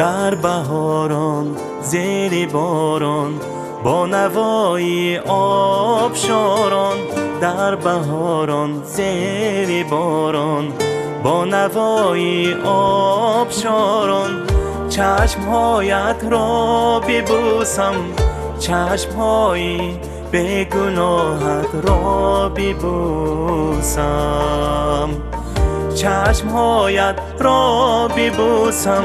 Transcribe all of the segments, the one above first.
در بهاران زیر باران با نوای آبشاران، در بهاران زیر باران با نوای آبشاران، چشمهایت را ببوسم، چشمهای به گناهت را ببوسم، چشمهایت را ببوسم،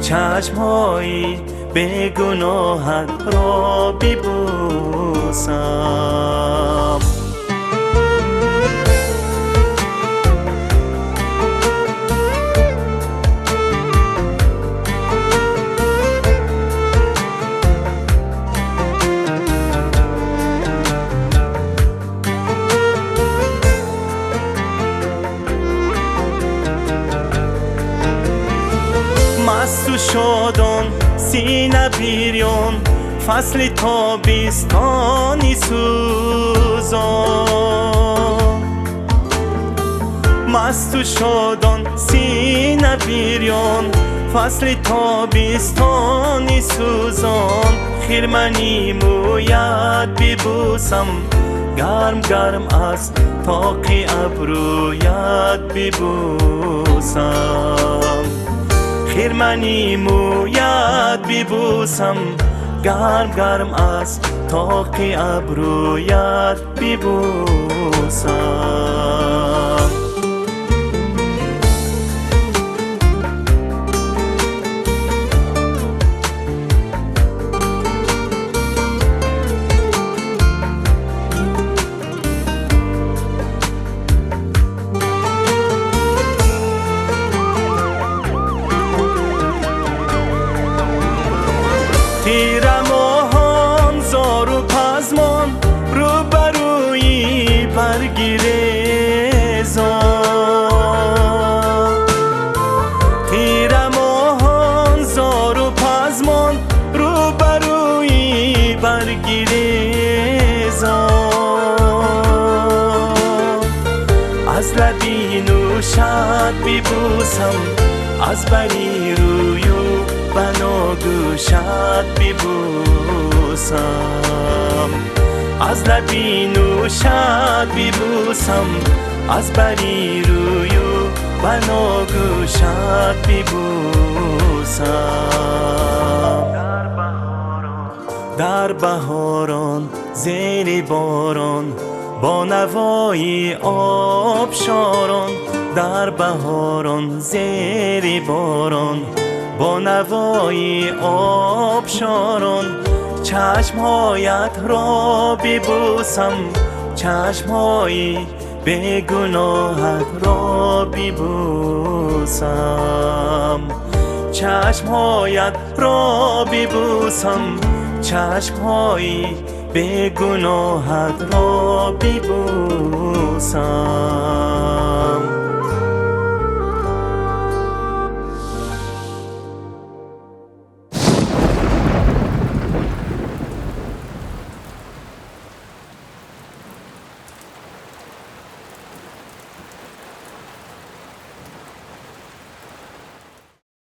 چشمهای به گناهت را ببوسم. مست و شادان سینه بریان، فصل تابستانی سوزان، مست و شادان سینه بریان، فصل تابستانی سوزان، خرمنی مویت ببوسم، گرم گرم از طاق ابرویت ببوسم، خرمنی مویت ببوسم، گرم گرم از طاق ابرویت ببوسم. تیر ماهان زار و پزمان روبروی برگریزان، تیر ماهان زار و پزمان روبروی برگریزان، از لبی نوشت ببوسم، از بری رویو بناگوشت ببوسم، از لبی نوشت ببوسم، از بری رویو بناگوشت ببوسم. در بهاران زیر باران با نوای آبشاران، در بهاران زیر باران با نوای آبشاران، چشمهایت را ببوسم، چشمهای به گناهت را ببوسم، چشمهایت را ببوسم، چشمهای به گناهت را ببوسم.